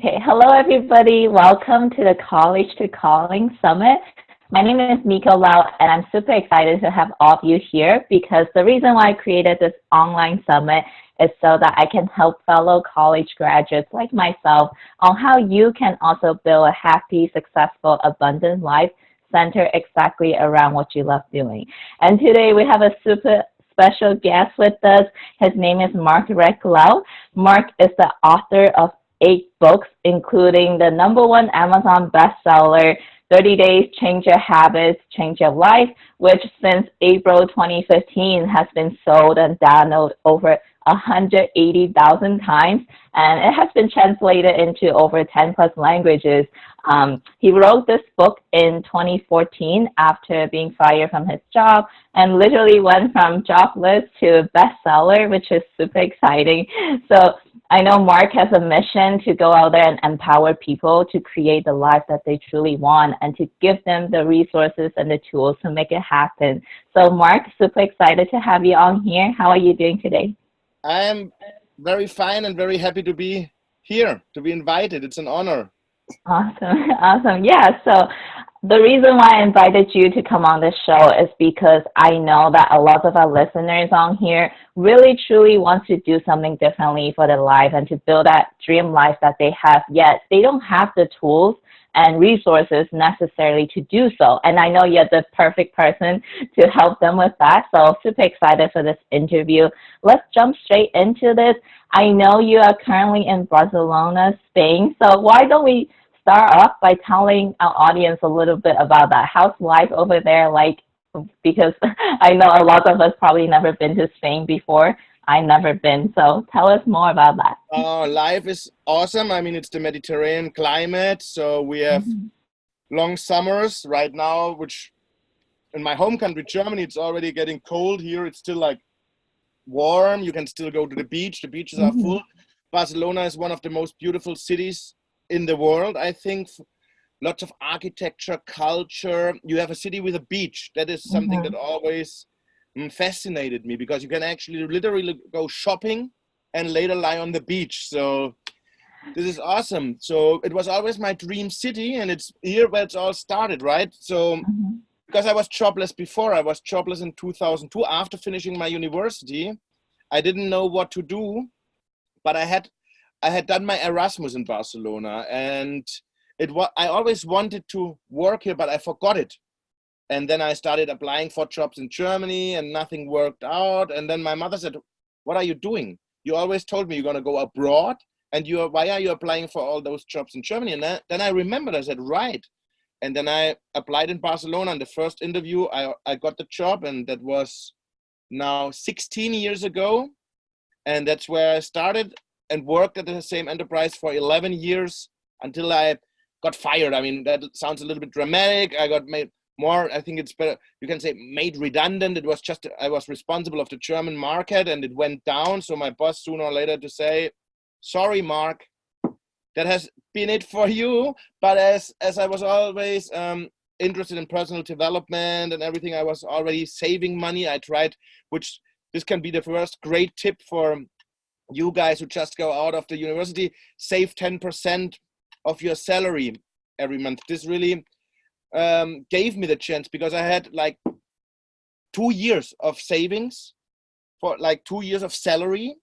Okay, hello everybody. Welcome to the College to Calling Summit. My name is Miko Lau, and I'm super excited to have all of you here because the reason why I created this online summit is so that I can help fellow college graduates like myself on how you can also build a happy, successful, abundant life centered exactly around what you love doing. And today we have a super special guest with us. His name is Marc Reklau. Marc is the author of 8 books, including the #1 Amazon bestseller, 30 Days, Change Your Habits, Change Your Life, which since April 2015 has been sold and downloaded over 180,000 times, and it has been translated into over 10 plus languages. He wrote this book in 2014 after being fired from his job and literally went from jobless to bestseller, which is super exciting. So I know Marc has a mission to go out there and empower people to create the life that they truly want and to give them the resources and the tools to make it happen. So Marc, super excited to have you on here. How are you doing today? I am very fine and very happy to be here, to be invited. It's an honor. Awesome. Awesome. Yeah. So the reason why I invited you to come on this show is because I know that a lot of our listeners on here really truly want to do something differently for their life and to build that dream life that they have, yet they don't have the tools and resources necessarily to do so. And I know you're the perfect person to help them with that. So super excited for this interview. Let's jump straight into this. I know you are currently in Barcelona, Spain. So why don't we start off by telling our audience a little bit about that? How's life over there like? Because I know a lot of us probably never been to Spain before. I never been. So tell us more about that. Life is awesome. I mean, it's the Mediterranean climate. So we have Mhm. long summers right now, which in my home country, Germany, it's already getting cold. Here, it's still like warm. You can still go to the beach. The beaches are Mhm. full. Barcelona is one of the most beautiful cities in the world, I think. Lots of architecture, culture. You have a city with a beach. That is something that Mhm. always fascinated me because you can actually literally go shopping and later lie on the beach. So this is awesome. So it was always my dream city, and it's here where it's all started, right? So Mhm. because I was jobless before, I was jobless in 2002 after finishing my university. I didn't know what to do, but I had done my Erasmus in Barcelona, and I always wanted to work here, but I forgot it. And then I started applying for jobs in Germany and nothing worked out. And then my mother said, "What are you doing? You always told me you're going to go abroad, and why are you applying for all those jobs in Germany?" And then I remembered, I said, right. And then I applied in Barcelona, and the first interview, I got the job, and that was now 16 years ago. And that's where I started and worked at the same enterprise for 11 years until I got fired. I mean, that sounds a little bit dramatic. I got made more, I think it's better, you can say made redundant. It was just, I was responsible of the German market, and it went down. So my boss sooner or later to say, "Sorry, Marc, that has been it for you." But as I was always interested in personal development and everything, I was already saving money. I tried, which this can be the first great tip for you guys who just go out of the university: save 10% of your salary every month. This really gave me the chance because I had like 2 years of savings for like 2 years of salary.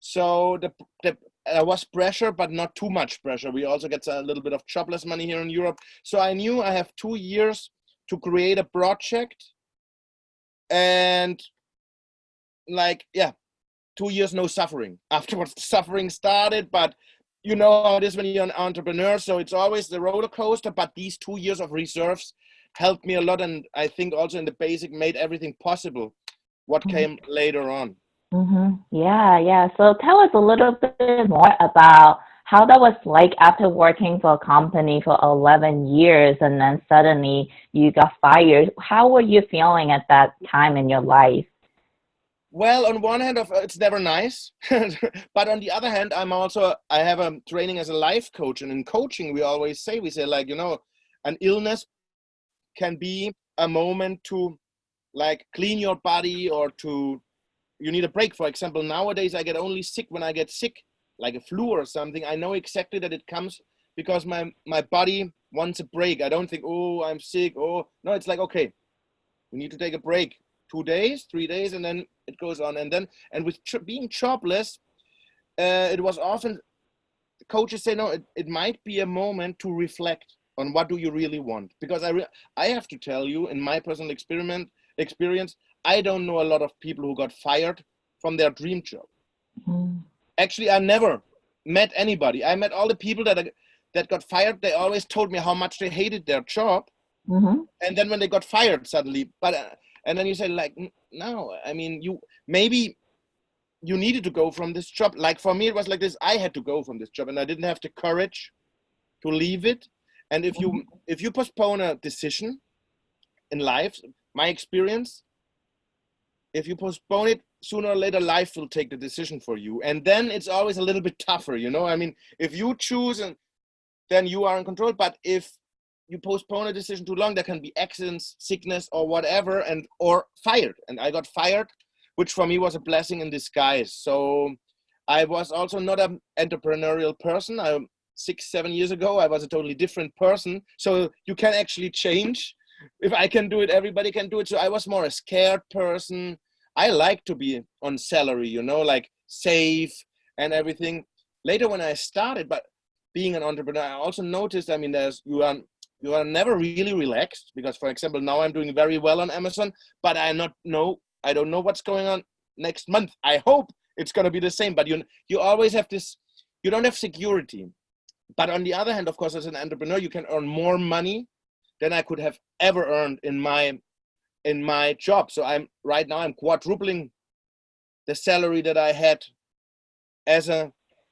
So the there was pressure, but not too much pressure. We also get a little bit of jobless money here in Europe. So I knew I have 2 years to create a project, and like, yeah, 2 years no suffering. Afterwards, the suffering started, but you know how it is when you're an entrepreneur. So it's always the roller coaster. But these 2 years of reserves helped me a lot, and I think also in the basic made everything possible. What came later on? Mhm. Yeah, yeah. So tell us a little bit more about how that was like after working for a company for 11 years and then suddenly you got fired. How were you feeling at that time in your life? Well, on one hand, it's never nice, but on the other hand, I have a training as a life coach, and in coaching, we say like, an illness can be a moment to like clean your body, or to you need a break. For example, nowadays I get only sick when I get sick. like a flu or something, I know exactly that it comes because my body wants a break. I don't think, oh, I'm sick. Oh, no, it's like, okay, we need to take a break. 2 days, 3 days, and then it goes on. And with being jobless, it was often, coaches say, no, it might be a moment to reflect on what do you really want. Because I have to tell you, in my personal experience, I don't know a lot of people who got fired from their dream job. Mm. Actually, I never met anybody. I met all the people that got fired. They always told me how much they hated their job. Mm-hmm. And then when they got fired suddenly, and then you say, like, no, I mean, maybe you needed to go from this job. Like for me, it was like this. I had to go from this job and I didn't have the courage to leave it. And if you postpone a decision in life, my experience, if you postpone it, sooner or later, life will take the decision for you. And then it's always a little bit tougher, you know? I mean, if you choose, then you are in control. But if you postpone a decision too long, there can be accidents, sickness, or whatever, or fired. And I got fired, which for me was a blessing in disguise. So I was also not an entrepreneurial person. 6-7 years ago, I was a totally different person. So you can actually change. If I can do it, everybody can do it. So I was more a scared person. I like to be on salary, you know, like save and everything. Later when I started, but being an entrepreneur, I also noticed, I mean, you are never really relaxed because, for example, now I'm doing very well on Amazon, but I don't know what's going on next month. I hope it's going to be the same, but you always have this, you don't have security. But on the other hand, of course, as an entrepreneur, you can earn more money than I could have ever earned in my job. So right now I'm quadrupling the salary that I had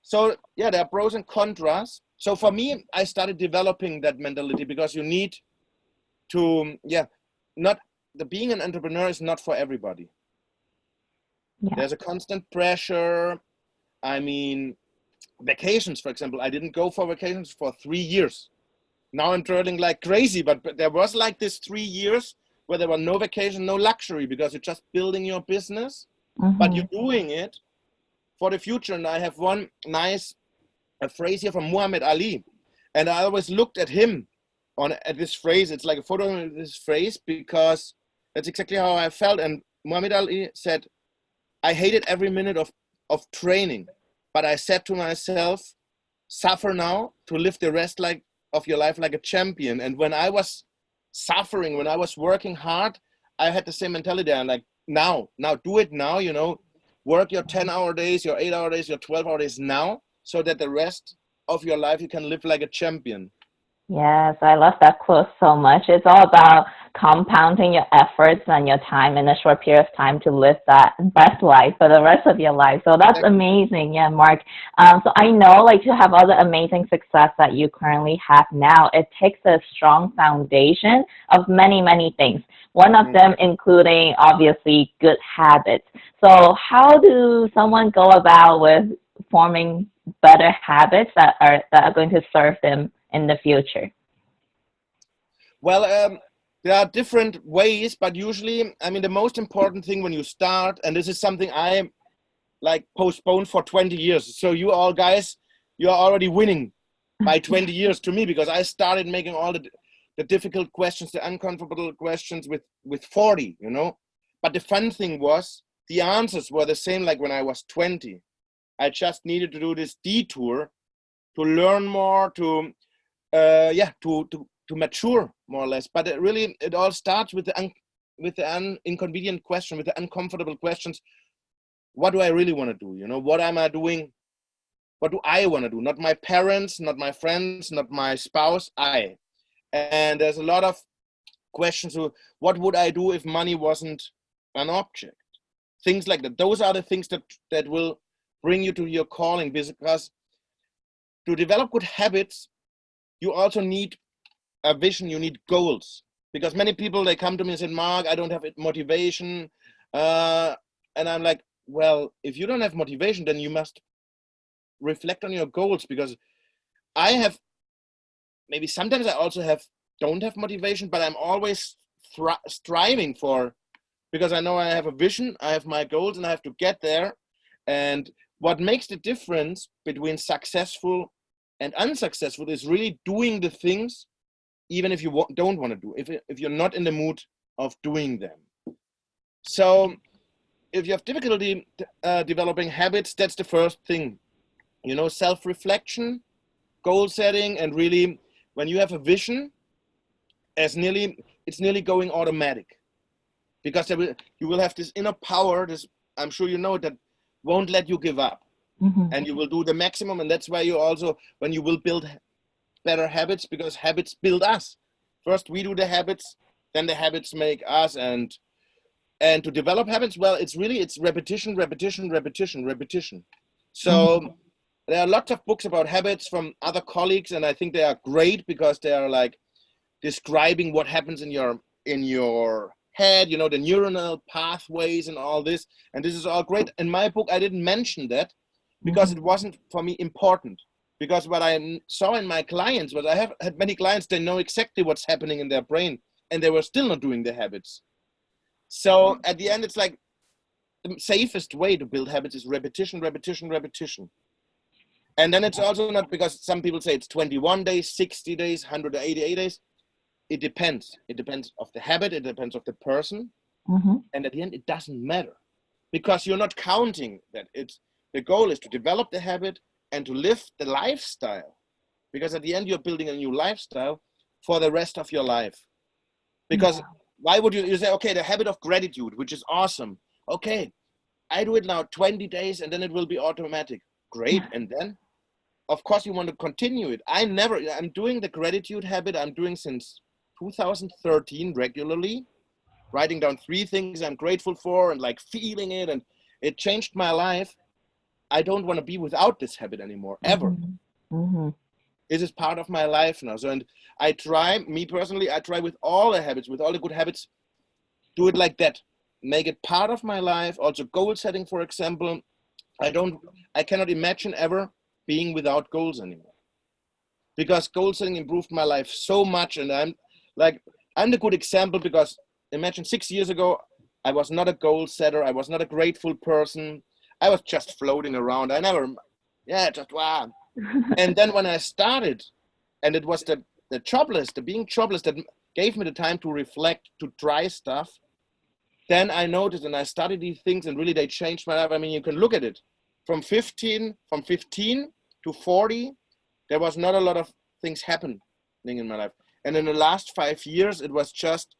so yeah, there are pros and cons. So for me, I started developing that mentality because you need to, being an entrepreneur is not for everybody. Yeah. There's a constant pressure. I mean, vacations, for example, I didn't go for vacations for 3 years. Now I'm traveling like crazy, but there was like this 3 years where there were no vacation, no luxury, because you're just building your business, but you're doing it for the future. And I have one nice phrase here from Muhammad Ali, and I always looked at him at this phrase. It's like a photo of this phrase because that's exactly how I felt. And Muhammad Ali said, I hated every minute of training, but I said to myself, suffer now to live the rest of your life like a champion. And when I was suffering, when I was working hard, I had the same mentality. I'm like, now do it now, you know, work your 10-hour days, your 8-hour days, your 12-hour days now, so that the rest of your life you can live like a champion. Yes, I love that quote so much. It's all about compounding your efforts and your time in a short period of time to live that best life for the rest of your life. So that's amazing. Yeah, Marc. So I know, like, to have all the amazing success that you currently have now, it takes a strong foundation of many, many things. One of them including, obviously, good habits. So how do someone go about with forming better habits that are going to serve them in the future? Well, there are different ways, but usually, I mean, the most important thing when you start, and this is something I like postponed for 20 years. So you all guys, you are already winning by 20 years to me, because I started making all the difficult questions, the uncomfortable questions with 40, you know. But the fun thing was the answers were the same like when I was 20. I just needed to do this detour to learn more, to mature more or less. But it all starts with the inconvenient question, with the uncomfortable questions. What do I really want to do? You know, what am I doing? What do I want to do? Not my parents, not my friends, not my spouse, I. And there's a lot of questions. What would I do if money wasn't an object? Things like that. Those are the things that will bring you to your calling, because to develop good habits, you also need a vision, you need goals. Because many people, they come to me and say, Marc, I don't have motivation. And I'm like, well, if you don't have motivation, then you must reflect on your goals. Because I have, maybe sometimes I also don't have motivation, but I'm always striving for, because I know I have a vision, I have my goals, and I have to get there. And what makes the difference between successful and unsuccessful is really doing the things even if you don't want to do, if you're not in the mood of doing them. So if you have difficulty developing habits, that's the first thing. You know, self-reflection, goal setting, and really when you have a vision, it's nearly going automatic, because you will have this inner power, this, I'm sure you know, that won't let you give up. And you will do the maximum. And that's why you also, when you will build better habits, because habits build us. First we do the habits, then the habits make us. And to develop habits, well, it's repetition, repetition, repetition, repetition. So there are lots of books about habits from other colleagues, and I think they are great because they are like describing what happens in your head, you know, the neuronal pathways and all this. And this is all great. In my book, I didn't mention that because it wasn't for me important. Because what I saw in my clients was, I have had many clients, they know exactly what's happening in their brain, and they were still not doing the habits. So at the end, it's like the safest way to build habits is repetition, repetition, repetition. And then it's also not, because some people say it's 21 days, 60 days, 188 days. It depends. It depends of the habit. It depends of the person. And at the end, it doesn't matter, because you're not counting that. The goal is to develop the habit and to live the lifestyle, because at the end, you're building a new lifestyle for the rest of your life. Because why would you say, okay, the habit of gratitude, which is awesome. Okay, I do it now 20 days and then it will be automatic. Great. And then, of course, you want to continue it. I'm doing the gratitude habit. I'm doing since 2013 regularly, writing down 3 things I'm grateful for and like feeling it. And it changed my life. I don't want to be without this habit anymore, ever. This is part of my life now. So, and I try, me personally, I try with all the habits, with all the good habits, do it like that. Make it part of my life. Also goal setting, for example. I cannot imagine ever being without goals anymore, because goal setting improved my life so much. And I'm the good example, because imagine 6 years ago, I was not a goal setter. I was not a grateful person. I was just floating around. Wow. And then when I started, and it was the being jobless that gave me the time to reflect, to try stuff. Then I noticed, and I studied these things, and really they changed my life. I mean, you can look at it from 15 to 40, there was not a lot of things happening in my life. And in the last 5 years, it was just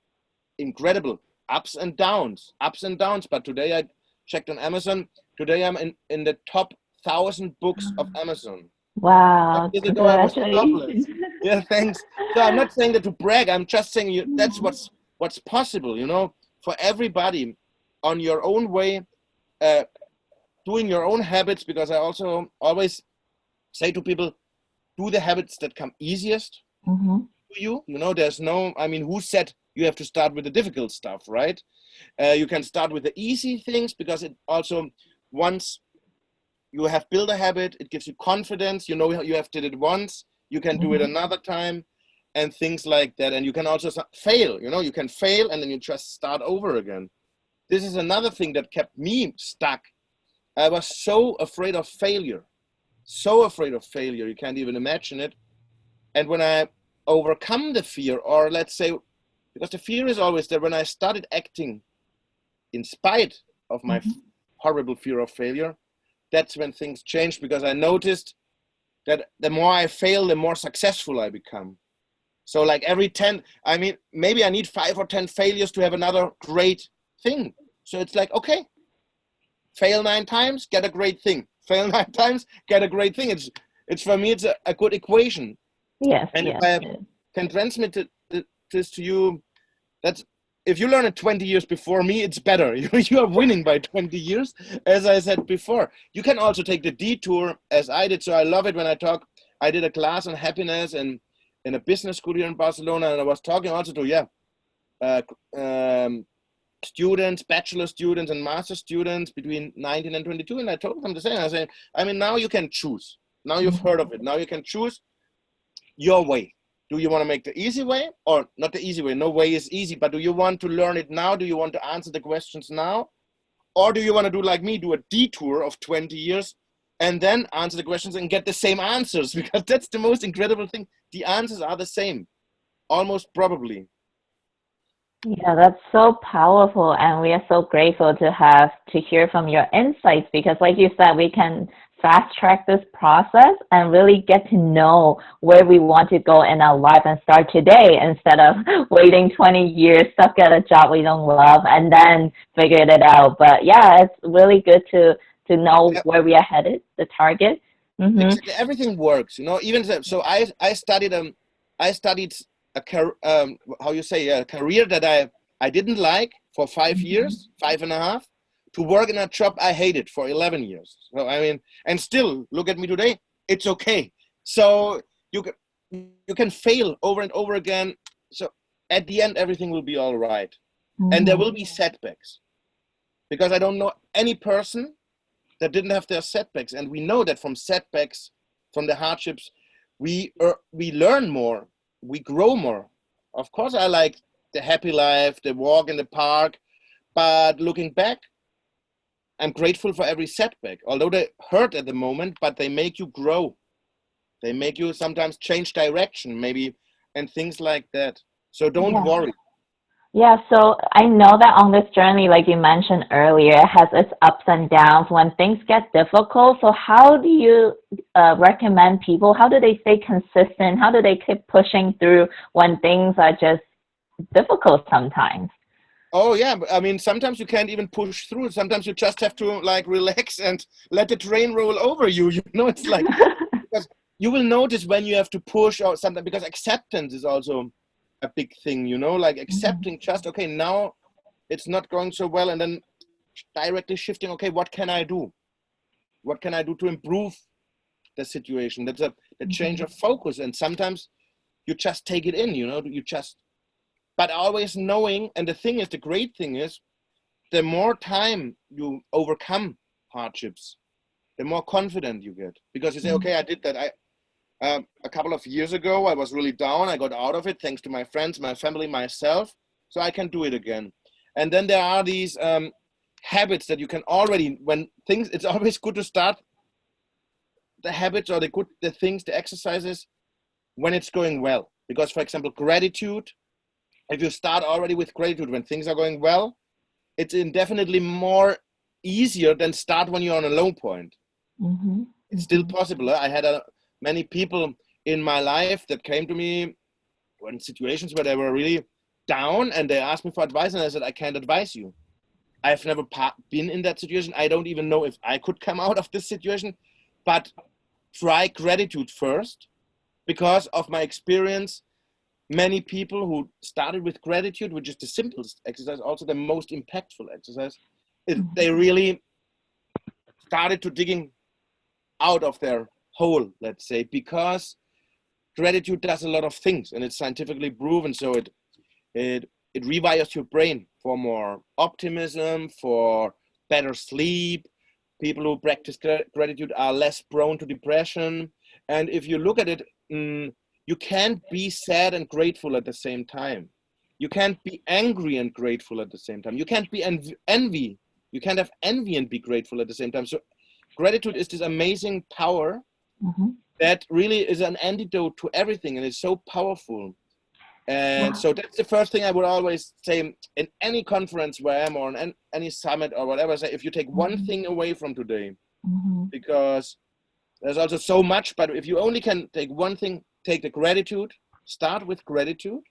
incredible. Ups and downs. But today I checked on Amazon. Today I'm in the top 1,000 books of Amazon. Wow. Congratulations. Yeah, thanks. So I'm not saying that to brag. I'm just saying that's what's possible, you know, for everybody on your own way, doing your own habits. Because I also always say to people, do the habits that come easiest to you. You know, there's no, I mean, who said you have to start with the difficult stuff, right? You can start with the easy things, because it also, once you have built a habit, it gives you confidence. You know, you have did it once, you can do it another time, and things like that. And you can also fail, you know, you can fail and then you just start over again. This is another thing that kept me stuck. I was so afraid of failure. You can't even imagine it. And when I overcome the fear, or let's say, because the fear is always there, when I started acting in spite of my horrible fear of failure, that's when things changed, because I noticed that the more I fail, the more successful I become. So like every 10, I mean, maybe I need 5 or 10 failures to have another great thing. So it's like, okay, fail 9 times, get a great thing. Fail 9 times, get a great thing. It's for me, it's a good equation. Yes. And if I can transmit this to you, that's, if you learn it 20 years before me, it's better. You are winning by 20 years, as I said before. You can also take the detour as I did. So I love it when I did a class on happiness in a business school here in Barcelona. And I was talking also to, students, bachelor students and master students between 19 and 22. And I told them the same. I said, I mean, now you can choose. Now you've heard of it. Now you can choose your way. Do you want to make the easy way, or not the easy way? No way is easy, but do you want to learn it now? Do you want to answer the questions now? Or do you want to do like me, do a detour of 20 years and then answer the questions and get the same answers, because that's the most incredible thing. The answers are the same, almost probably. Yeah, that's so powerful, and we are so grateful to hear from your insights because, like you said, we can fast track this process and really get to know where we want to go in our life and start today instead of waiting 20 years stuck at a job we don't love and then figure it out. But yeah, it's really good to know where we are headed, the target. Mm-hmm. Exactly. Everything works, even so I studied how you say, a career that I didn't like for 5 years, 5.5, to work in a job I hated for 11 years. So I mean, and still look at me today, it's okay. So you can fail over and over again. So at the end, everything will be all right. And there will be setbacks, because I don't know any person that didn't have their setbacks. And we know that from setbacks, from the hardships, we learn more, we grow more. Of course, I like the happy life, the walk in the park, but looking back, I'm grateful for every setback, although they hurt at the moment, but they make you grow. They make you sometimes change direction, maybe, and things like that. So don't worry. Yeah, so I know that on this journey, like you mentioned earlier, it has its ups and downs when things get difficult. So how do you recommend people, how do they stay consistent? How do they keep pushing through when things are just difficult sometimes? Oh yeah, I mean, sometimes you can't even push through. Sometimes you just have to like relax and let the train roll over you. It's like, because you will notice when you have to push or something, because acceptance is also a big thing, like accepting just, okay, now it's not going so well, and then directly shifting, okay, what can I do? What can I do to improve the situation? That's a change of focus. And sometimes you just take it in, but always knowing, and the great thing is, the more time you overcome hardships, the more confident you get, because you say, okay, I did that. A couple of years ago, I was really down. I got out of it thanks to my friends, my family, myself. So I can do it again. And then there are these habits that you can already, it's always good to start the habits or the things, the exercises when it's going well. Because, for example, gratitude, if you start already with gratitude when things are going well, it's indefinitely more easier than start when you're on a low point. It's still possible. I had many people in my life that came to me in situations where they were really down, and they asked me for advice, and I said, I can't advise you. I've never been in that situation. I don't even know if I could come out of this situation, but try gratitude first. Because of my experience, many people who started with gratitude, which is the simplest exercise, also the most impactful exercise, they really started to digging out of their hole, let's say, because gratitude does a lot of things, and it's scientifically proven. So it rewires your brain for more optimism, for better sleep. People who practice gratitude are less prone to depression. And if you look at it, you can't be sad and grateful at the same time. You can't be angry and grateful at the same time. You can't be envy. You can't have envy and be grateful at the same time. So gratitude is this amazing power that really is an antidote to everything, and it's so powerful. And so that's the first thing I would always say in any conference where I am, or in any summit or whatever. Say, if you take one thing away from today, because there's also so much, but if you only can take one thing, take the gratitude. Start with gratitude.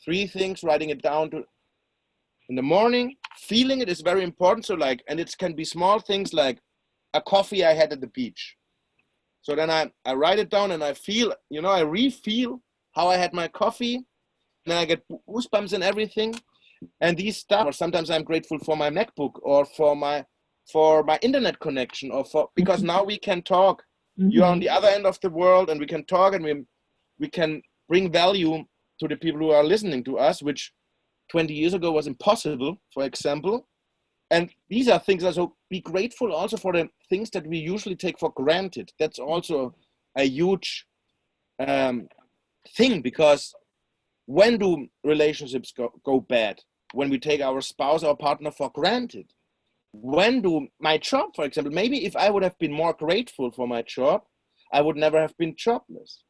3 things, writing it down in the morning. Feeling it is very important. So and it can be small things like a coffee I had at the beach. So then I write it down, and I feel, I re-feel how I had my coffee, and then I get goosebumps and everything. And these stuff, or sometimes I'm grateful for my MacBook, or for my internet connection, or because now we can talk. You're on the other end of the world, and we can talk, and we can bring value to the people who are listening to us, which 20 years ago was impossible, for example. And these are things, also be grateful also for the things that we usually take for granted. That's also a huge thing, because when do relationships go bad? When we take our spouse or partner for granted. when do my job, for example, maybe if I would have been more grateful for my job, I would never have been jobless.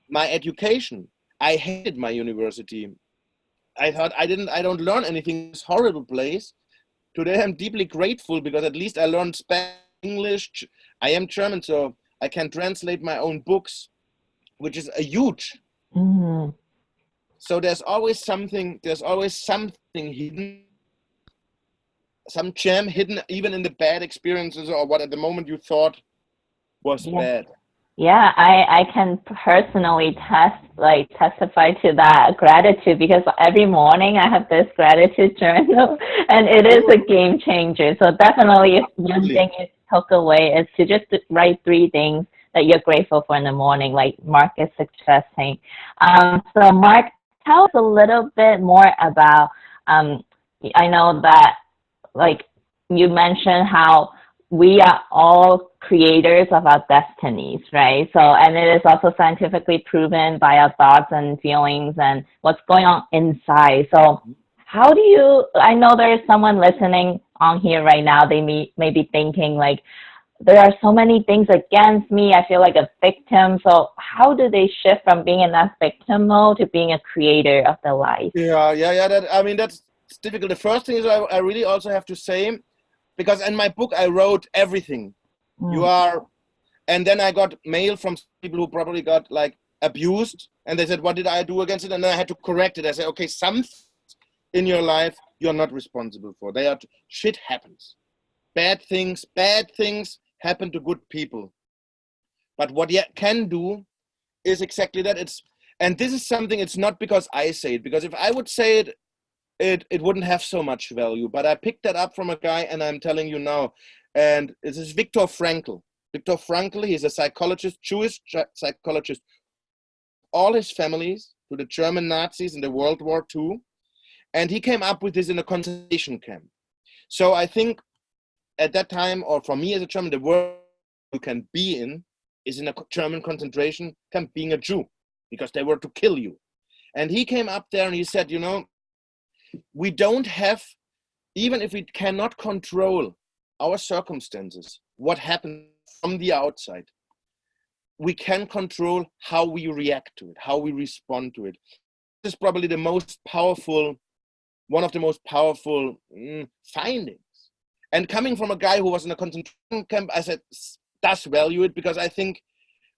My education, I hated my university. I thought I don't learn anything in this horrible place. Today I'm deeply grateful because at least I learned Spanish, English. I am German, so I can translate my own books, which is a huge. So there's always something hidden, some gem hidden even in the bad experiences or what at the moment you thought was bad. Yeah, I can personally testify to that gratitude, because every morning I have this gratitude journal and it is a game changer. So definitely, if one thing you took away is to just write 3 things that you're grateful for in the morning, like Marc is suggesting. So Marc, tell us a little bit more about, I know that, like, you mentioned how we are all creators of our destinies, right? So, and it is also scientifically proven by our thoughts and feelings and what's going on inside. So how do you, I know there is someone listening on here right now, they may be thinking like, there are so many things against me, I feel like a victim. So how do they shift from being in that victim mode to being a creator of their life? Yeah. That's difficult. The first thing is I really also have to say, because in my book I wrote everything. And then I got mail from people who probably got like abused, and they said, what did I do against it? And then I had to correct it. I said, okay, some in your life you're not responsible for. Shit happens. Bad things happen to good people. But what you can do is exactly that. And this is something, it's not because I say it, because if I would say it, it wouldn't have so much value. But I picked that up from a guy, and I'm telling you now. And this is Viktor Frankl. Viktor Frankl, he's a psychologist, Jewish psychologist. All his families to the German Nazis in the World War II. And he came up with this in a concentration camp. So I think at that time, or for me as a German, the world you can be in is in a German concentration camp being a Jew, because they were to kill you. And he came up there and he said, we don't have, even if we cannot control our circumstances, what happens from the outside, we can control how we react to it, how we respond to it. This is probably one of the most powerful findings. And coming from a guy who was in a concentration camp, I said, does value it, because I think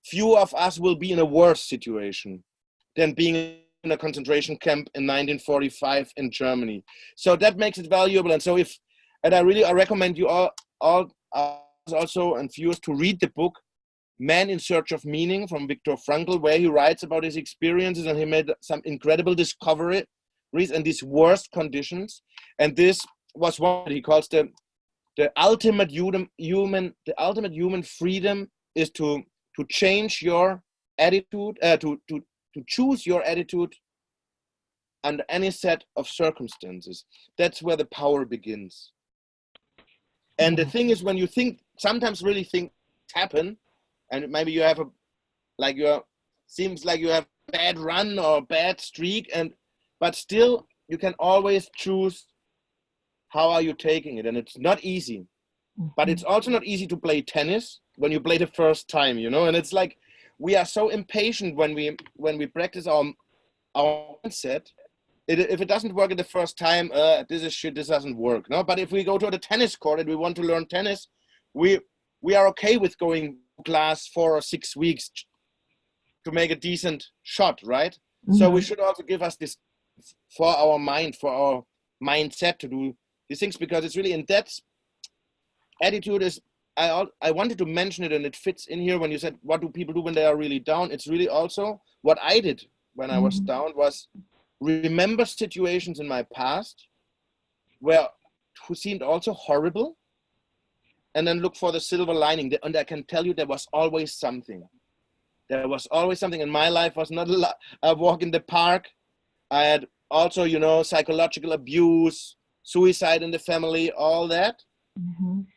few of us will be in a worse situation than being in a concentration camp in 1945 in Germany. So that makes it valuable. And so I recommend you all also and viewers to read the book Man in Search of Meaning from Viktor Frankl, where he writes about his experiences, and he made some incredible discoveries in these worst conditions. And this was what he calls the ultimate human freedom is to change your attitude, to choose your attitude under any set of circumstances. That's where the power begins. And the thing is, when you sometimes really things happen, and maybe you have seems like you have a bad run or a bad streak, but still you can always choose how are you taking it. And it's not easy, but it's also not easy to play tennis when you play the first time, and it's like, we are so impatient when we practice our mindset. If it doesn't work at the first time, this is shit, this doesn't work. No, but if we go to the tennis court and we want to learn tennis, we are okay with going class 4 or 6 weeks to make a decent shot, right? So we should also give us this for our mind, for our mindset to do these things, because it's really in that attitude is, I wanted to mention it, and it fits in here when you said, what do people do when they are really down? It's really also what I did when I was down, was remember situations in my past who seemed also horrible, and then look for the silver lining. And I can tell you, there was always something. There was always something. And my life was not a walk in the park. I had also, psychological abuse, suicide in the family, all that.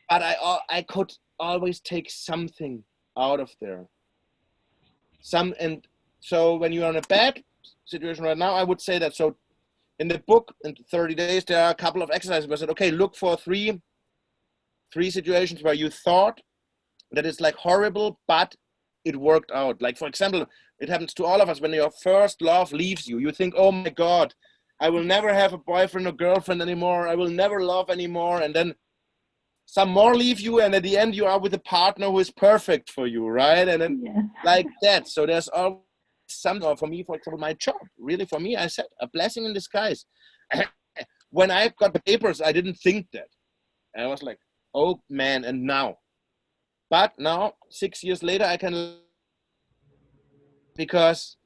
But I could always take something out of there. And so when you're in a bad situation right now, I would say that. So in the book, in 30 days, there are a couple of exercises where I said, okay, look for 3 3 situations where you thought that it's like horrible, but it worked out. Like, for example, it happens to all of us when your first love leaves you. You think, oh my God, I will never have a boyfriend or girlfriend anymore. I will never love anymore. And then some more leave you, and at the end you are with a partner who is perfect for you, right? And then like that. So there's always something, or for me, for example, my job. Really, for me, I said a blessing in disguise. When I got the papers, I didn't think that. And I was like, oh man, and now. But now, 6 years later, I can, because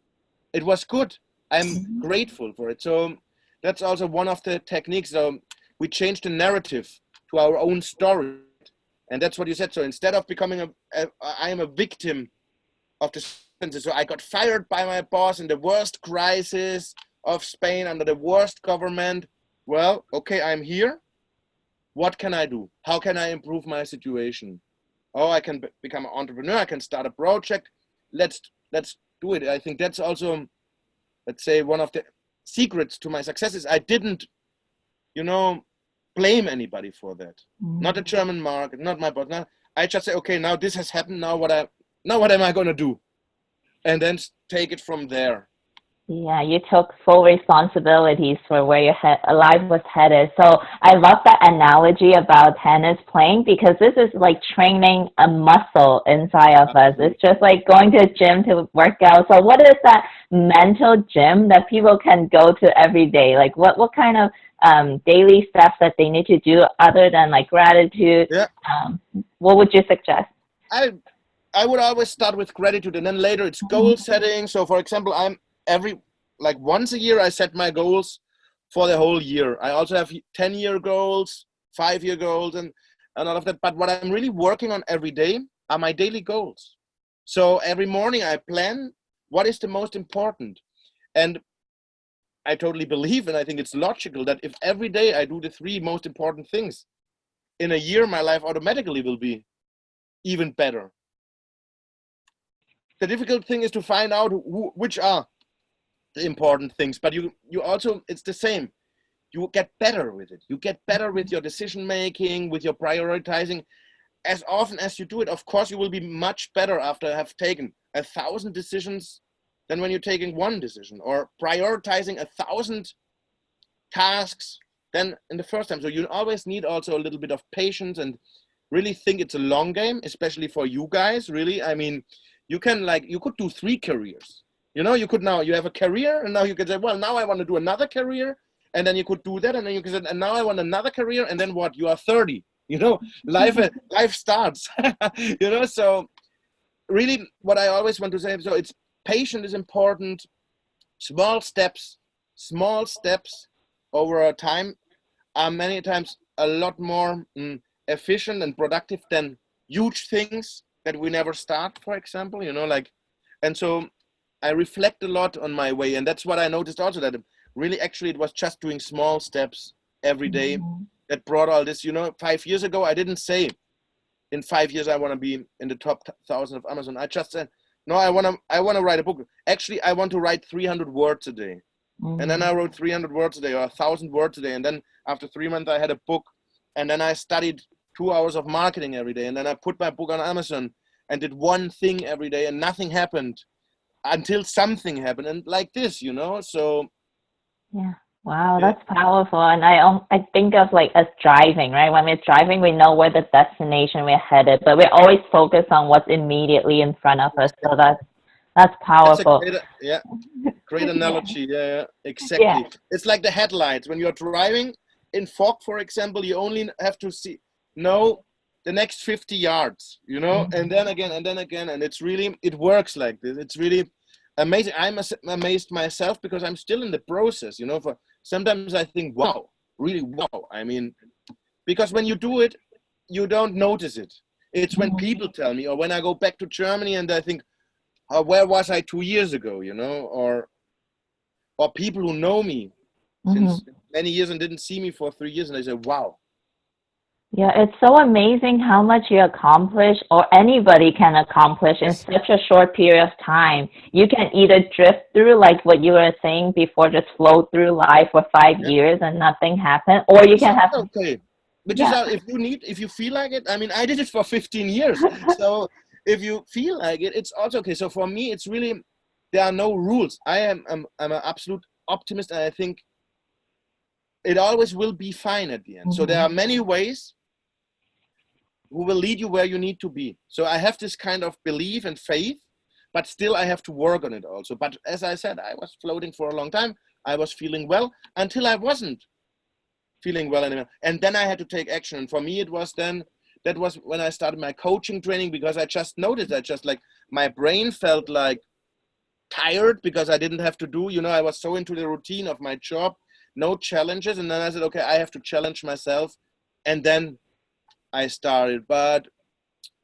it was good. I'm grateful for it. So that's also one of the techniques. So we changed the narrative to our own story. And that's what you said. So instead of becoming I am a victim of the circumstances. So I got fired by my boss in the worst crisis of Spain under the worst government. Well, okay, I'm here. What can I do? How can I improve my situation? Oh, I can become an entrepreneur. I can start a project. Let's do it. I think that's also, let's say, one of the secrets to my success is I didn't, blame anybody for that. Not the German market, not my boss. No, I just say, okay, now this has happened. Now what am I going to do? And then take it from there. Yeah, you took full responsibilities for where your life was headed. So I love that analogy about tennis playing, because this is like training a muscle inside of us. It's just like going to a gym to work out. So what is that mental gym that people can go to every day? Like what kind of daily steps that they need to do other than like gratitude? Yeah. What would you suggest? I would always start with gratitude, and then later it's goal setting. So for example, once a year I set my goals for the whole year. I also have 10-year goals, 5-year goals, and all of that. But what I'm really working on every day are my daily goals. So every morning I plan what is the most important. And I totally believe, and I think it's logical, that if every day I do the 3 most important things, in a year my life automatically will be even better. The difficult thing is to find out which are the important things, but you also, it's the same. You get better with it. You get better with your decision making, with your prioritizing. As often as you do it, of course, you will be much better after have taken 1,000 decisions than when you're taking 1 decision, or prioritizing 1,000 tasks than in the first time. So you always need also a little bit of patience and really think it's a long game, especially for you guys. Really, I mean, you could do 3 careers. You have a career, and now you can say, well, now I want to do another career, and then you could do that, and then you can say, and now I want another career, and then what? You are 30. Life starts. So really, what I always want to say, so it's patient is important. Small steps over time are many times a lot more efficient and productive than huge things that we never start, for example, and so I reflect a lot on my way. And that's what I noticed also, that really, actually, it was just doing small steps every day that brought all this. 5 years ago, I didn't say in 5 years, I want to be in the top 1,000 of Amazon. I just said, no, I want to write a book. Actually, I want to write 300 words a day. And then I wrote 300 words a day, or 1,000 words a day. And then after 3 months, I had a book. And then I studied 2 hours of marketing every day. And then I put my book on Amazon and did one thing every day, and nothing happened until something happened. And like this, so. Yeah. Wow, that's powerful. And I think of like us driving, right? When we're driving, we know where the destination we're headed, but we're always focused on what's immediately in front of us. So that's powerful. That's great analogy. Yeah, exactly. Yeah. It's like the headlights. When you're driving in fog, for example, you only have to know the next 50 yards, and then again, and it's really, it works like this. It's really amazing. I'm amazed myself, because I'm still in the process, for sometimes I think, wow, really, wow. I mean, because when you do it, you don't notice it. It's when people tell me, or when I go back to Germany and I think, where was I 2 years ago, or people who know me since many years and didn't see me for 3 years, and they say, wow. Yeah, it's so amazing how much you accomplish, or anybody can accomplish in such a short period of time. You can either drift through, like what you were saying before, just flow through life for 5 years and nothing happened, or you can have. Okay. which is Yeah. if you feel like it. I mean, I did it for 15 years. So if you feel like it, it's also okay. So for me, it's really, there are no rules. I'm an absolute optimist, and I think it always will be fine at the end. So there are many ways who will lead you where you need to be. So I have this kind of belief and faith, but still I have to work on it also. But as I said, I was floating for a long time. I was feeling well until I wasn't feeling well anymore. And then I had to take action. And for me, it was then, that was when I started my coaching training, because I just noticed that just like my brain felt like tired because I didn't have to do, I was so into the routine of my job, no challenges. And then I said, okay, I have to challenge myself. And then I started. But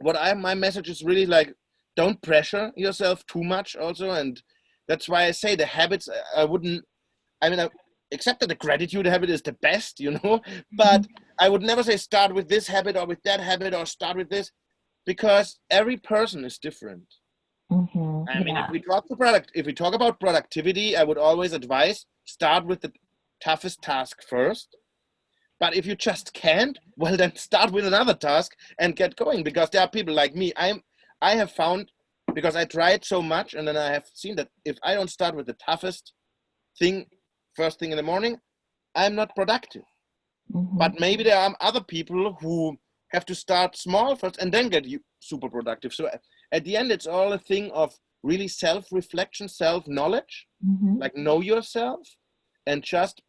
my message is really like, don't pressure yourself too much also. And that's why I say the habits, except that the gratitude habit is the best, but I would never say start with this habit or with that habit or start with this, because every person is different. If we talk about productivity, I would always advise start with the toughest task first. But if you just can't, well, then start with another task and get going, because there are people like me. I have found, because I tried so much, and then I have seen that if I don't start with the toughest thing first thing in the morning, I'm not productive. But maybe there are other people who have to start small first and then get super productive. So at the end, it's all a thing of really self-reflection, self-knowledge, like know yourself, and just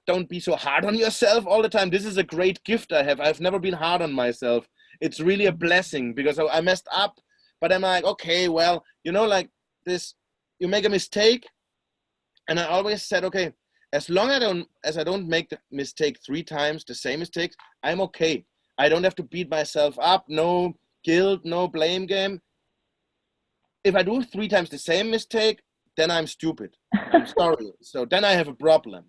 don't be so hard on yourself all the time. This is a great gift I have. I've never been hard on myself. It's really a blessing, because I messed up, but I'm like, okay, well, like this, you make a mistake. And I always said, okay, as long as I don't make the mistake 3 times, the same mistakes, I'm okay. I don't have to beat myself up. No guilt, no blame game. If I do 3 times the same mistake, then I'm stupid. I'm sorry. So then I have a problem.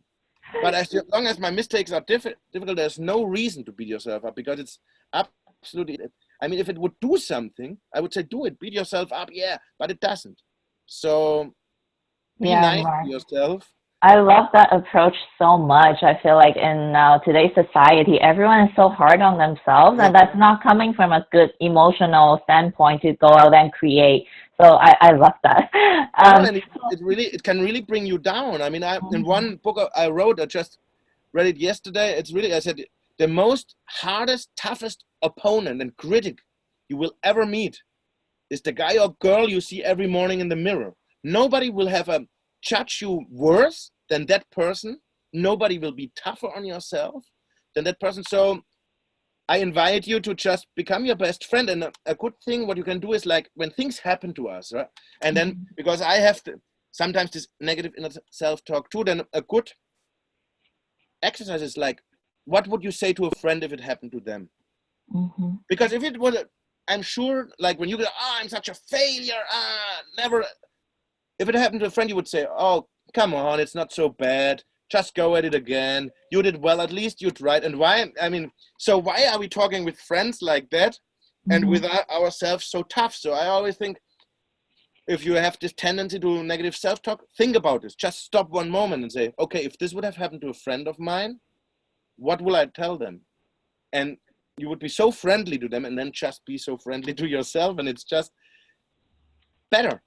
But as long as my mistakes are difficult, there's no reason to beat yourself up, because it's absolutely, if it would do something, I would say do it, beat yourself up, yeah, but it doesn't. So be nice Marc, to yourself. I love that approach so much. I feel like in today's society, everyone is so hard on themselves, and that's not coming from a good emotional standpoint to go out and create. So I love that. And it can really bring you down. In one book I wrote, I just read it yesterday. It's really, I said, the most hardest, toughest opponent and critic you will ever meet is the guy or girl you see every morning in the mirror. Nobody will have judge you worse than that person. Nobody will be tougher on yourself than that person. So I invite you to just become your best friend. And a good thing, what you can do is, like, when things happen to us, right? And then, because I have sometimes this negative inner self-talk too, then a good exercise is like, what would you say to a friend if it happened to them? Because if it was, I'm sure, like when you go, I'm such a failure, never. If it happened to a friend, you would say, oh, come on, it's not so bad. Just go at it again. You did well, at least you tried. And why? So why are we talking with friends like that and with ourselves so tough? So I always think, if you have this tendency to negative self-talk, think about this. Just stop one moment and say, okay, if this would have happened to a friend of mine, what will I tell them? And you would be so friendly to them, and then just be so friendly to yourself, and it's just better.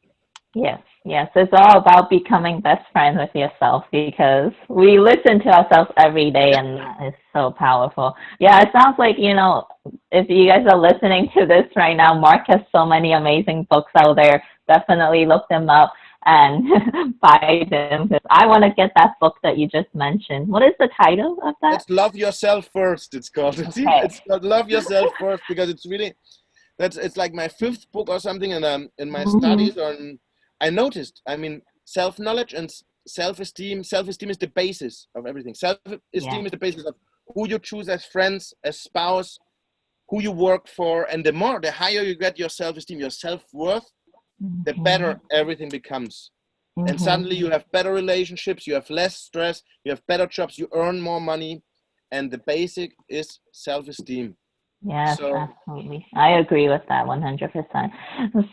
Yes. It's all about becoming best friends with yourself, because we listen to ourselves every day, and that is so powerful. Yeah, it sounds like, if you guys are listening to this right now, Marc has so many amazing books out there. Definitely look them up and buy them, because I want to get that book that you just mentioned. What is the title of that? It's Love Yourself First, it's called. Okay. It's called Love Yourself First, because it's really, it's like my 5th book or something, and in my studies on, I noticed, self-knowledge and self-esteem is the basis of everything. Self-esteem is the basis of who you choose as friends, as spouse, who you work for. And the higher you get your self-esteem, your self-worth, the better everything becomes. And suddenly you have better relationships, you have less stress, you have better jobs, you earn more money. And the basic is self-esteem. Yes, absolutely. I agree with that 100%.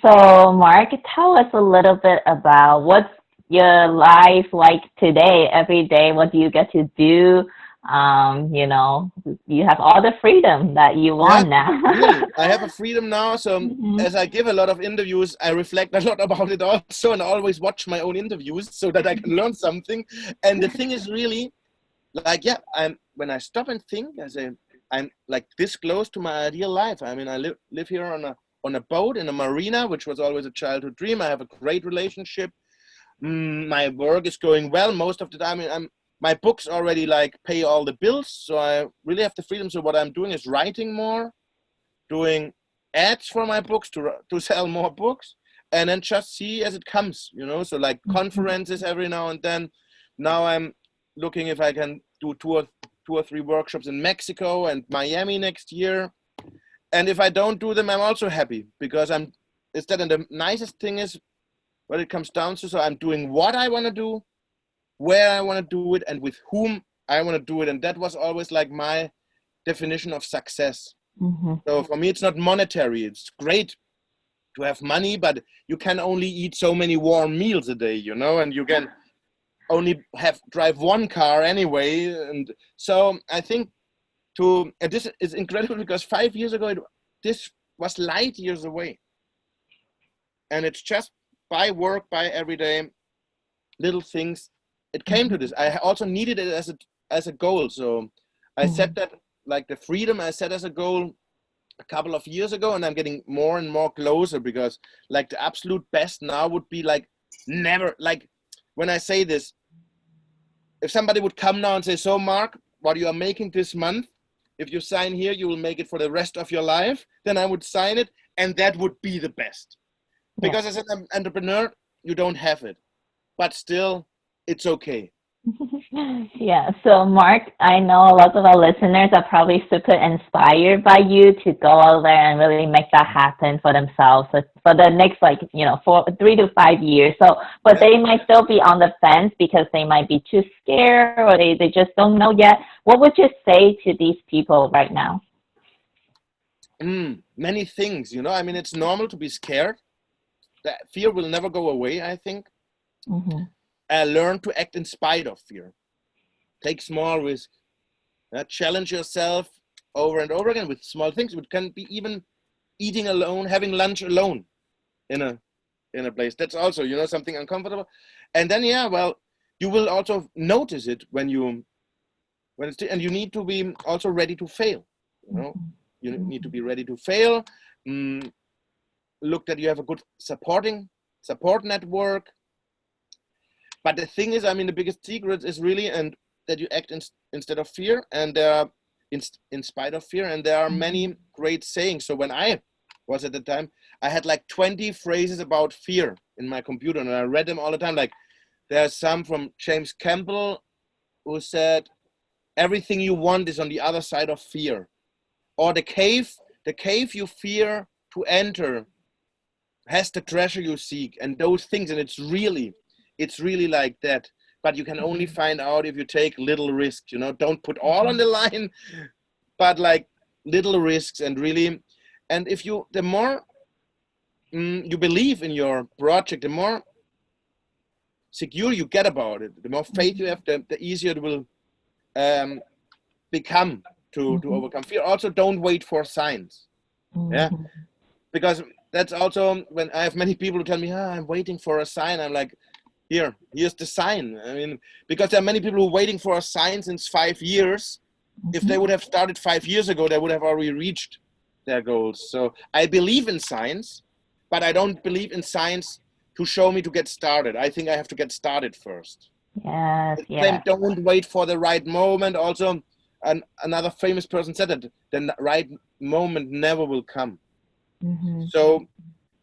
So, Marc, tell us a little bit about what's your life like today, every day. What do you get to do? You know, you have all the freedom that you Yeah, want now. really. I have a freedom now. So Mhm. as I give a lot of interviews, I reflect a lot about it also, and I always watch my own interviews so that I can learn something. And the thing is really like, yeah, I'm when I stop and think, I say I'm like this close to my ideal life. I mean, I live here on a boat in a marina, which was always a childhood dream. I have a great relationship. My work is going well most of the time. My books already like pay all the bills, so I really have the freedom. So what I'm doing is writing more, doing ads for my books to sell more books, and then just see as it comes, you know. So like conferences every now and then. Now I'm looking if I can do two or three workshops in Mexico and Miami next year. And if I don't do them, I'm also happy because I'm. Instead, and the nicest thing is what it comes down to. So I'm doing what I want to do, where I want to do it, and with whom I want to do it. And that was always like my definition of success. Mhm. So for me, it's not monetary. It's great to have money, but you can only eat so many warm meals a day, you know, and you can only drive one car anyway. And so I think this is incredible because 5 years ago, this was light years away. And it's just by work, by everyday little things, it came to this. I also needed it as a goal. So I set Mhm. that like the freedom I set as a goal a couple of years ago, and I'm getting more and more closer because like the absolute best now would be like never like when I say this, if somebody would come now and say, so Marc, what you are making this month, if you sign here, you will make it for the rest of your life, then I would sign it, and that would be the best. Yeah. Because as an entrepreneur, you don't have it, but still, it's okay. Yeah. So, Mark, I know a lot of our listeners are probably super inspired by you to go out there and really make that happen for themselves for the next, like, you know, 3 to 5 years. So, but Yeah. they might still be on the fence because they might be too scared or they just don't know yet. What would you say to these people right now? Many things, you know. I mean, it's normal to be scared. That fear will never go away, I think. Mm-hmm. Learn to act in spite of fear. Take small risks. Challenge yourself over and over again with small things. It can be even eating alone, having lunch alone in a place. That's also, you know, something uncomfortable. And then, yeah, well, you will also notice it when it's, and you need to be also ready to fail. You know, you need to be ready to fail. Mm, Look that you have a good support network. But the thing is, I mean, the biggest secret is really and that you act instead of fear, and there are in spite of fear, and there are many great sayings. So when I was at the time, I had like 20 phrases about fear in my computer, and I read them all the time. Like there's some from James Campbell who said, "Everything you want is on the other side of fear," or the cave you fear to enter has the treasure you seek, and those things. And it's really like that. But you can only find out if you take little risks, you know. Don't put all on the line, but like little risks. And really, and if you the more you believe in your project, the more secure you get about it, the more faith you have, the easier it will um, become to Mm-hmm. overcome fear. Also, don't wait for signs. Yeah, Mm-hmm. because that's also when I have many people who tell me, I'm waiting for a sign. I'm like, here's the sign. I mean, because there are many people who are waiting for a sign since 5 years. If they would have started 5 years ago, they would have already reached their goals. So I believe in science, but I don't believe in science to show me to get started. I think I have to get started first. Yes, Claim yes. don't wait for the right moment. Also, another famous person said that the right moment never will come. Mm-hmm. So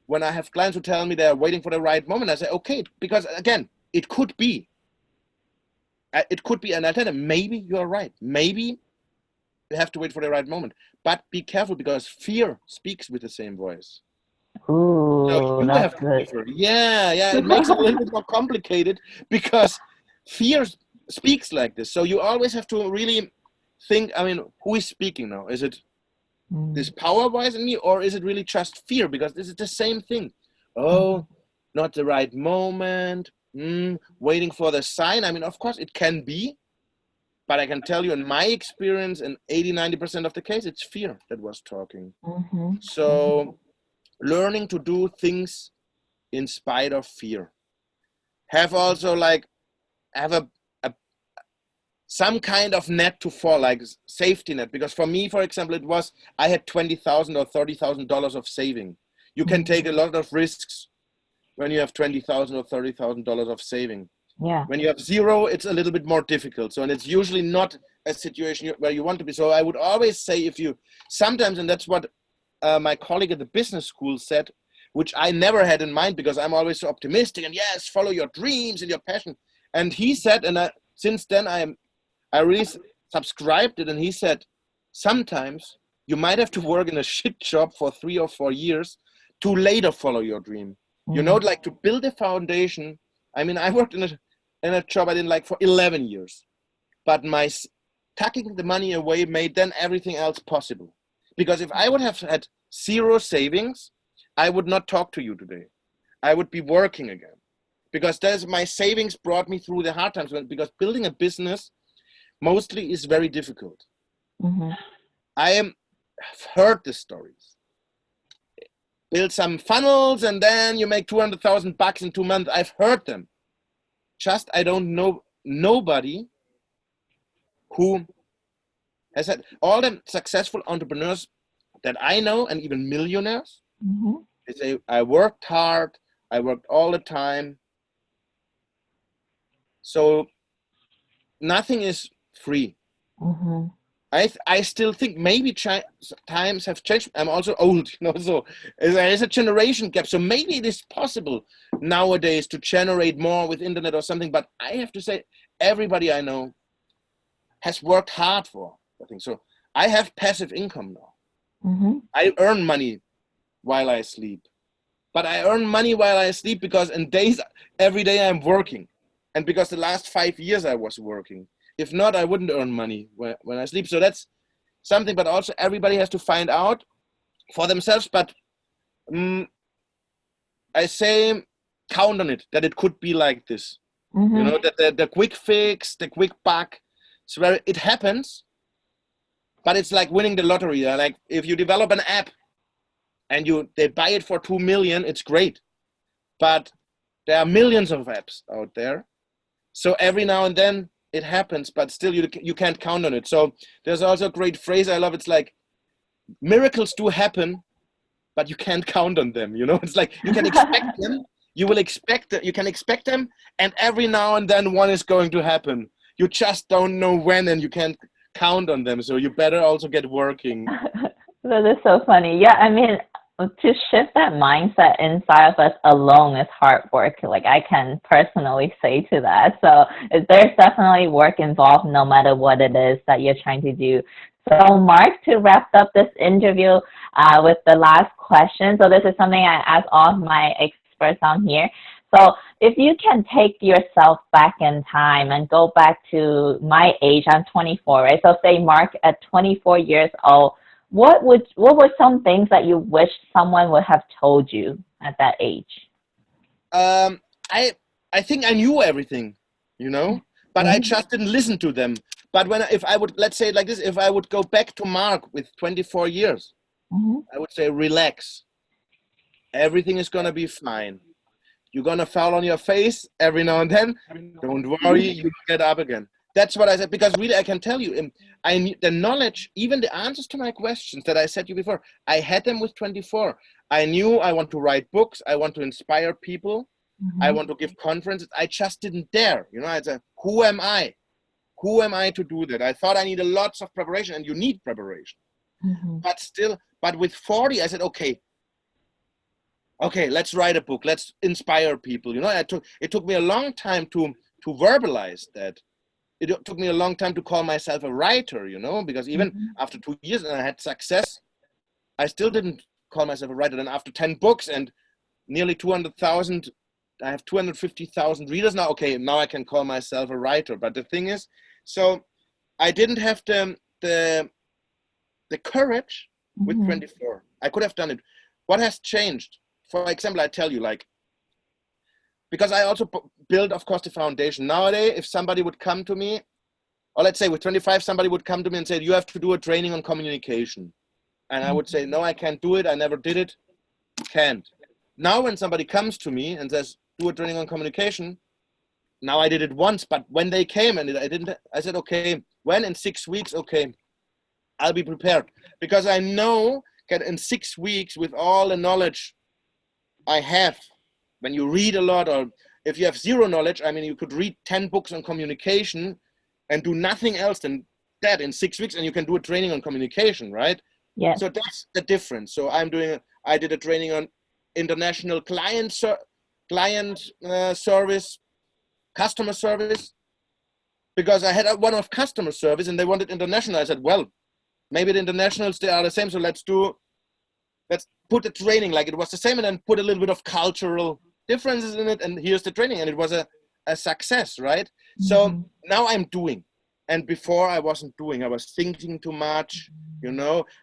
when I have clients who tell me they're waiting for the right moment, I say, okay, because again, it could be, and I tell them, maybe you're right. Maybe you have to wait for the right moment, but be careful because fear speaks with the same voice. So Ooh, you that's have to good. differ. Yeah. It makes it a little bit more complicated because fear speaks like this. So you always have to really think, I mean, who is speaking now? Is it this power wise in me, or is it really just fear? Because this is the same thing. Oh, not the right moment. Waiting for the sign. I mean, of course, it can be, But I can tell you in my experience, in 80-90% of the case, it's fear that was talking. So learning to do things in spite of fear. Have also have a some kind of net to fall, like safety net. Because for me, for example, I had $20,000 or $30,000 of saving. You can take a lot of risks when you have $20,000 or $30,000 of saving. Yeah. When you have zero, it's a little bit more difficult. So, and it's usually not a situation where you want to be. So I would always say sometimes, and that's what my colleague at the business school said, which I never had in mind because I'm always so optimistic and yes, follow your dreams and your passion. And he said, and since then I really subscribed it. And he said, sometimes you might have to work in a shit job for 3 or 4 years to later follow your dream. You know, like to build a foundation. I mean, I worked in a job I didn't like for 11 years, but my tucking the money away made then everything else possible. Because if I would have had zero savings, I would not talk to you today. I would be working again. Because my savings brought me through the hard times. Because building a business mostly is very difficult. I have heard the stories. Build some funnels and then you make $200,000 in 2 months. I've heard them. Just I don't know nobody who has had all the successful entrepreneurs that I know, and even millionaires. They say, I worked hard, I worked all the time. So nothing is free. I still think maybe times have changed. I'm also old, you know, so there is a generation gap. So maybe it is possible nowadays to generate more with internet or something. But I have to say, everybody I know has worked hard for I think. So I have passive income now. I earn money while I sleep. But I earn money while I sleep because every day I'm working. And because the last 5 years I was working. If not, I wouldn't earn money when I sleep. So that's something, but also everybody has to find out for themselves. But I say, count on it, that it could be like this. You know, that the quick fix, the quick buck, it's where it happens, but it's like winning the lottery. Like if you develop an app and they buy it for 2 million, it's great. But there are millions of apps out there. So every now and then, it happens, but still you can't count on it. So there's also a great phrase I love. It's like miracles do happen, but you can't count on them. You know, it's like you can expect them. You can expect them, and every now and then one is going to happen. You just don't know when, and you can't count on them. So you better also get working. That is so funny. Yeah, I mean, to shift that mindset inside of us alone is hard work. Like I can personally say to that. So there's definitely work involved no matter what it is that you're trying to do. So Marc, to wrap up this interview with the last question. So this is something I ask all of my experts on here. So if you can take yourself back in time and go back to my age, I'm 24, right? So say Marc at 24 years old, what were some things that you wish someone would have told you at that age? I think I knew everything, you know, but I just didn't listen to them. But if I would, let's say it like this, if I would go back to Marc with 24 years, I would say, relax. Everything is going to be fine. You're going to fall on your face every now and then. Don't worry, you get up again. That's what I said, because really I can tell you, the knowledge, even the answers to my questions that I said to you before, I had them with 24. I knew I want to write books. I want to inspire people. I want to give conferences. I just didn't dare. You know, I said, who am I? Who am I to do that? I thought I needed lots of preparation, and you need preparation. But with 40, I said, okay, let's write a book. Let's inspire people. You know, it took me a long time to verbalize that. It took me a long time to call myself a writer, you know, because even after 2 years and I had success, I still didn't call myself a writer. And after 10 books and nearly 200,000, I have 250,000 readers now. Okay, now I can call myself a writer. But the thing is, so I didn't have the courage with 24. I could have done it. What has changed? For example, I tell you, like, because I also build, of course, the foundation. Nowadays, if somebody would come to me, or let's say with 25, somebody would come to me and say, you have to do a training on communication. And I would say, no, I can't do it. I never did it. Can't. Now when somebody comes to me and says, do a training on communication, now I did it once, but when they came and I said, okay, when in 6 weeks, okay, I'll be prepared. Because I know that in 6 weeks, with all the knowledge I have, when you read a lot, or if you have zero knowledge, I mean, you could read 10 books on communication and do nothing else than that in 6 weeks, and you can do a training on communication, right? Yeah. So that's the difference. So I did a training on international client service, customer service, because I had one of customer service and they wanted international. I said, well, maybe the internationals, they are the same. So let's put the training like it was the same and then put a little bit of cultural differences in it. And here's the training. And it was a success, right? So now I'm doing. And before I wasn't doing, I was thinking too much,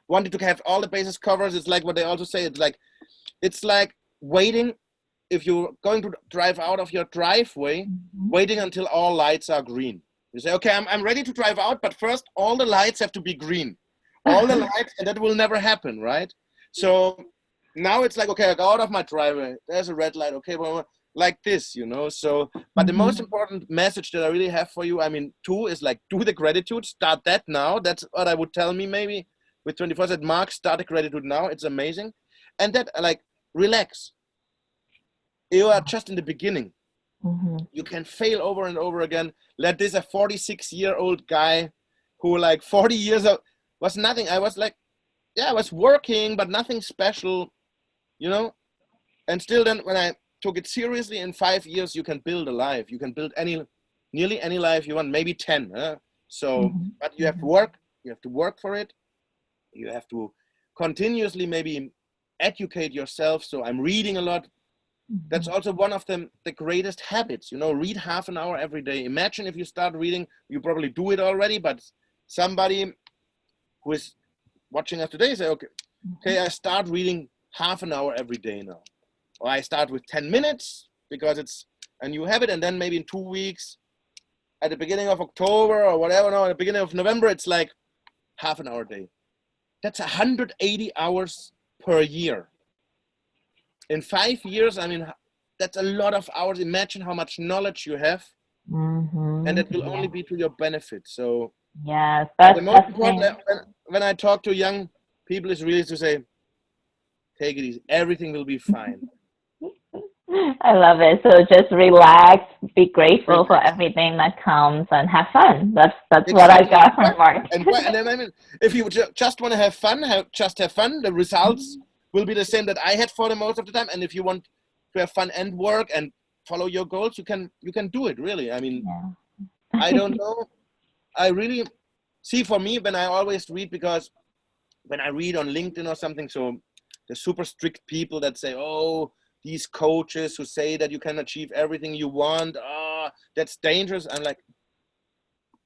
wanted to have all the bases covered. It's like what they also say. It's like waiting. If you're going to drive out of your driveway, waiting until all lights are green. You say, okay, I'm ready to drive out, but first all the lights have to be green. All the lights, and that will never happen, right? So now it's like, okay, I go out of my driveway. There's a red light. Okay, well, like this, So, but the most important message that I really have for you, I mean, 2 is like, do the gratitude. Start that now. That's what I would tell me maybe with 24. Said, Marc, start the gratitude now. It's amazing. And that, like, relax. You are just in the beginning. You can fail over and over again. Let this a 46-year-old guy who like 40 years old was nothing. I was like, I was working, but nothing special, and still then when I took it seriously, in 5 years, you can build a life. You can build nearly any life you want, maybe 10. So, but you have to work. You have to work for it. You have to continuously maybe educate yourself. So I'm reading a lot. That's also one of the greatest habits, read half an hour every day. Imagine if you start reading, you probably do it already, but somebody who is watching us today say, okay, I start reading half an hour every day now. Or I start with 10 minutes because it's a new habit. And then maybe in 2 weeks, at the beginning of October or whatever, at the beginning of November, it's like half an hour a day. That's 180 hours per year. In 5 years, I mean, that's a lot of hours. Imagine how much knowledge you have, and it will only be to your benefit. So, yes, that's the most important when I talk to young people is really to say, take it easy. Everything will be fine. I love it. So just relax, be grateful for everything that comes, and have fun. That's exactly what I got from Marc. And then I mean, if you just want to have fun, just have fun. The results will be the same that I had for the most of the time. And if you want to have fun and work and follow your goals, you can do it, really. I mean, I don't know. I really see, for me, when I always read, because when I read on LinkedIn or something, so the super strict people that say, oh, these coaches who say that you can achieve everything you want, that's dangerous. I'm like,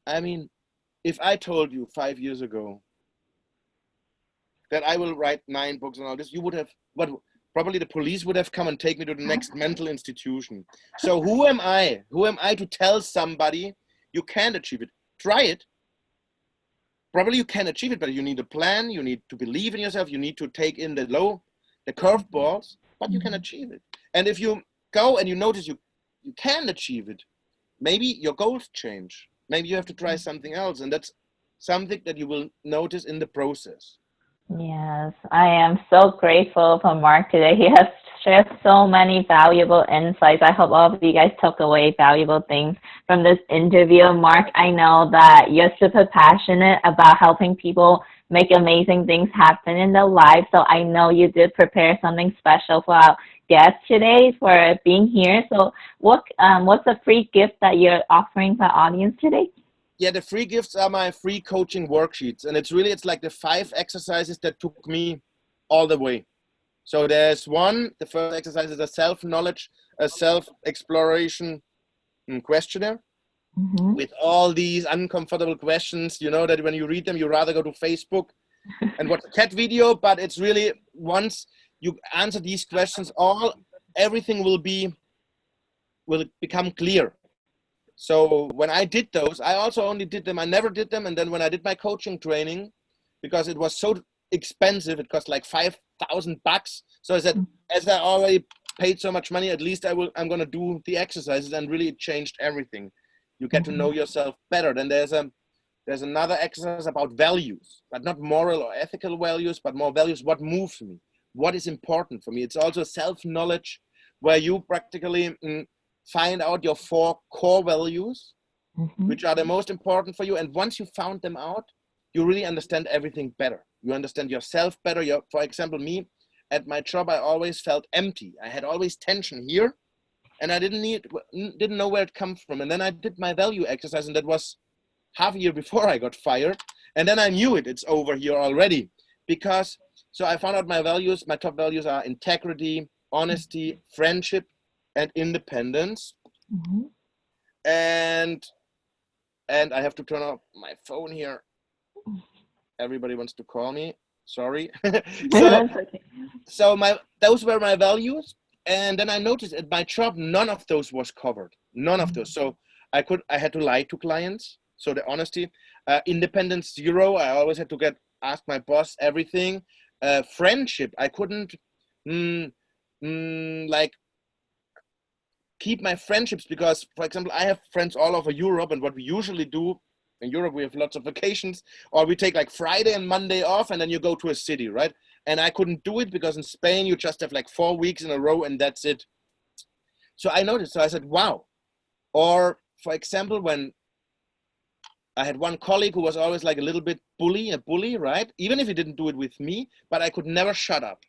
I mean, if I told you 5 years ago that I will write 9 books and all this, you would have, probably the police would have come and take me to the next mental institution. So who am I? Who am I to tell somebody you can't achieve it? Try it. Probably you can achieve it, but you need a plan. You need to believe in yourself. You need to take in the curveballs, but you can achieve it. And if you go and you notice you can achieve it, maybe your goals change. Maybe you have to try something else. And that's something that you will notice in the process. Yes, I am so grateful for Marc today. He has shared so many valuable insights. I hope all of you guys took away valuable things from this interview. Marc, I know that you're super passionate about helping people make amazing things happen in their lives. So I know you did prepare something special for our guest today for being here. So what's a free gift that you're offering for our audience today? Yeah, the free gifts are my free coaching worksheets. And it's like the 5 exercises that took me all the way. So there's one, the first exercise is a self-knowledge, a self-exploration questionnaire with all these uncomfortable questions, that when you read them, you rather go to Facebook and watch a cat video. But it's really, once you answer these questions, everything will become clear. So when I did those, I also only did them. I never did them. And then when I did my coaching training, because it was so expensive, it cost like $5,000. So I said, as I already paid so much money, at least I'm going to do the exercises, and really it changed everything. You get to know yourself better. Then there's another exercise about values, but not moral or ethical values, but more values. What moves me? What is important for me? It's also self-knowledge, where you practically find out your 4 core values, which are the most important for you. And once you found them out, you really understand everything better. You understand yourself better. For example, me, at my job, I always felt empty. I had always tension here, and I didn't know where it comes from. And then I did my value exercise, and that was half a year before I got fired. And then I knew it's over here already. So I found out my values. My top values are integrity, honesty, friendship, and independence. And I have to turn off my phone here. Everybody wants to call me. Sorry. Those were my values. And then I noticed at my job, none of those was covered. None of those. So I had to lie to clients. So the honesty, independence, 0. I always had to ask my boss everything. Friendship, I couldn't like keep my friendships, because, for example, I have friends all over Europe, and what we usually do in Europe, we have lots of vacations, or we take like Friday and Monday off, and then you go to a city, right? And I couldn't do it because in Spain, you just have like 4 weeks in a row, and that's it. So I noticed, so I said, wow. Or, for example, when I had one colleague who was always like a little bit a bully, right? Even if he didn't do it with me, but I could never shut up.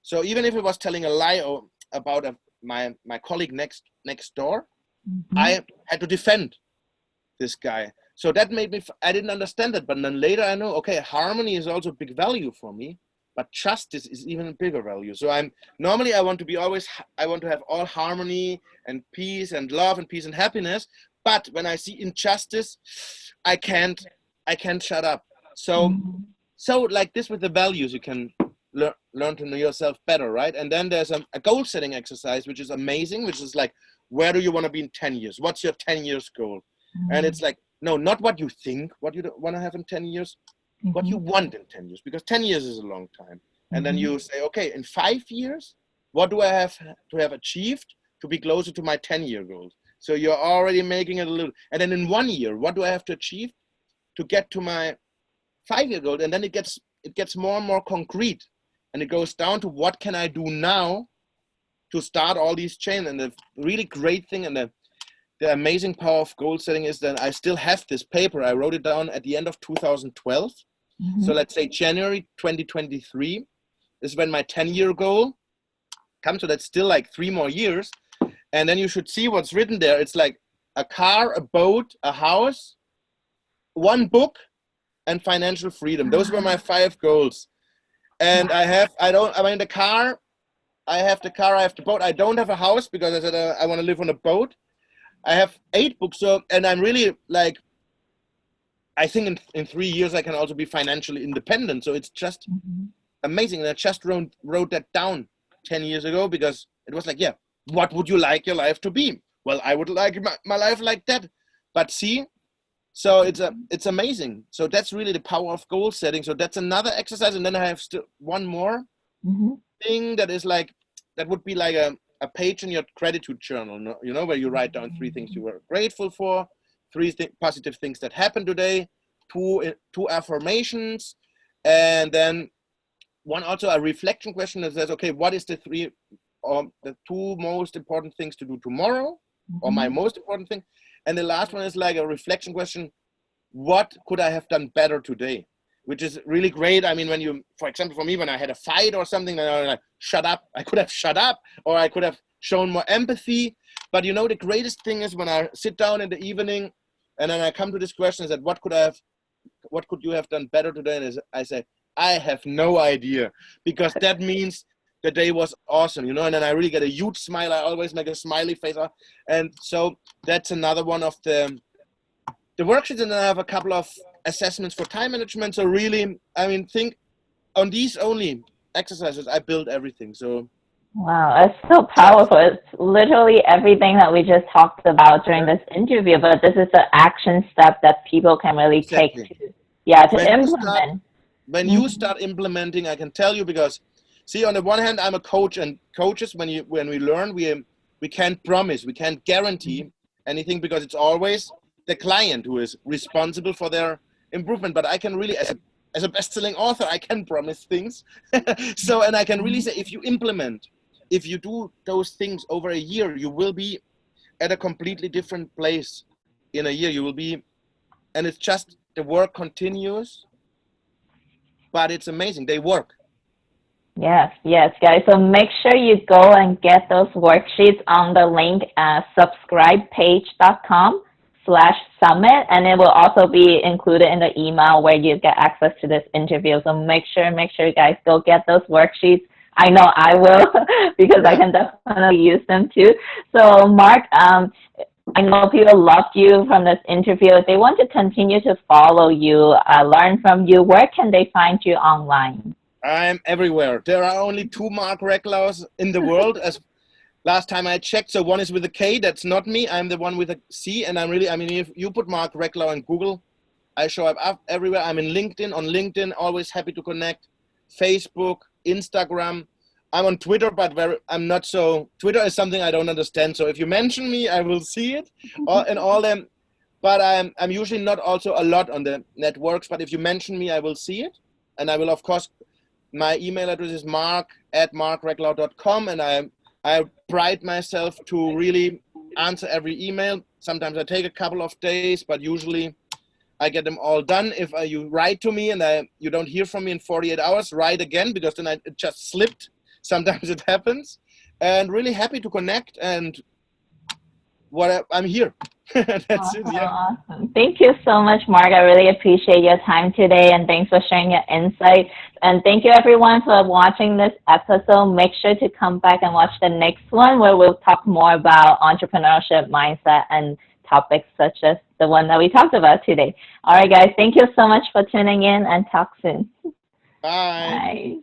So even if he was telling a lie about my colleague next door, I had to defend this guy. So that made me, I didn't understand that, but then later I know, okay, harmony is also a big value for me, but justice is even a bigger value. So I want to have all harmony and peace and love and peace and happiness. But when I see injustice, I can't shut up. So like this with the values, you can learn to know yourself better, right? And then there's a goal setting exercise, which is amazing, which is like, where do you want to be in 10 years? What's your 10 years goal? And it's like, no, not what you think, what you want to have in 10 years, what you want in 10 years, because 10 years is a long time. And then you say, okay, in 5 years, what do I have to have achieved to be closer to my 10-year goals? So you're already making it a little, and then in 1 year, what do I have to achieve to get to my 5-year goal? And then it gets more and more concrete, and it goes down to what can I do now to start all these chains. And the really great thing and the amazing power of goal setting is that I still have this paper. I wrote it down at the end of 2012. So let's say January 2023 is when my 10-year goal comes. So that's still like 3 more years. And then you should see what's written there. It's like a car, a boat, a house, 1 book, and financial freedom. Those were my 5 goals. And I have the car, I have the boat. I don't have a house because I said I want to live on a boat. I have 8 books. So, and I'm really like, I think in 3 years, I can also be financially independent. So it's just amazing. And I just wrote that down 10 years ago, because it was like, yeah, what would you like your life to be? Well, I would like my life like that. But see, so it's amazing. So that's really the power of goal setting. So that's another exercise. And then I have still one more thing that is like, that would be like a page in your gratitude journal, you know, where you write down 3 things you were grateful for, 3 positive things that happened today, 2 affirmations, and then one also a reflection question that says, okay, what is the 2 most important things to do tomorrow, or my most important thing? And the last one is like a reflection question, what could I have done better today? Which is really great. I mean, when you, for example, for me, when I had a fight or something, then I was like, shut up. I could have shut up, or I could have shown more empathy. But you know, the greatest thing is when I sit down in the evening and then I come to this question, is that what could you have done better today? And I say, I have no idea, because that means the day was awesome, you know, and then I really get a huge smile. I always make a smiley face. And so that's another one of the worksheets. And then I have a couple of assessments for time management. So really, I mean, think on these only exercises, I build everything. So Wow, it's so powerful. It's literally everything that we just talked about during Yeah. this interview, but this is the action step that people can really take Exactly. to, yeah, to When you start, implement. when you Mhm. start implementing, I can tell you because, see, on the one hand, I'm a coach, and coaches, when we learn, we can't promise, we can't guarantee anything because it's always the client who is responsible for their improvement. But I can really, as a best-selling author, I can promise things. So, and I can really say, if you implement, if you do those things over a year, you will be at a completely different place in a year. You will be, and it's just the work continues, but it's amazing. They work. Yes, yes, guys. So make sure you go and get those worksheets on the link subscribepage.com/summit, and it will also be included in the email where you get access to this interview. So make sure you guys go get those worksheets. I know I will because I Yeah. can definitely use them too. So Marc, I know people loved you from this interview. If they want to continue to follow you, learn from you, where can they find you online? I'm everywhere. There are only two Marc Reklaus in the world, as last time I checked. So one is with a K, that's not me. I'm the one with a C, and I'm really, I mean, if you put Marc Reklau in Google, I show up everywhere. I'm in LinkedIn. On LinkedIn, always happy to connect. Facebook, Instagram. I'm on Twitter, but I'm not so. Twitter is something I don't understand. So if you mention me, I will see it, and all them. But I'm usually not also a lot on the networks. But if you mention me, I will see it, and I will, of course. My email address is marc@marcreklau.com, and I pride myself to really answer every email. Sometimes I take a couple of days, but usually I get them all done. If you write to me and you don't hear from me in 48 hours, write again, because then it just slipped. Sometimes it happens. And really happy to connect, and I'm here. That's it, Awesome, yeah. awesome. Thank you so much, Marc. I really appreciate your time today, and thanks for sharing your insight. And thank you, everyone, for watching this episode. Make sure to come back and watch the next one, where we'll talk more about entrepreneurship mindset and topics such as the one that we talked about today. All right, guys, thank you so much for tuning in, and talk soon. Bye. Bye.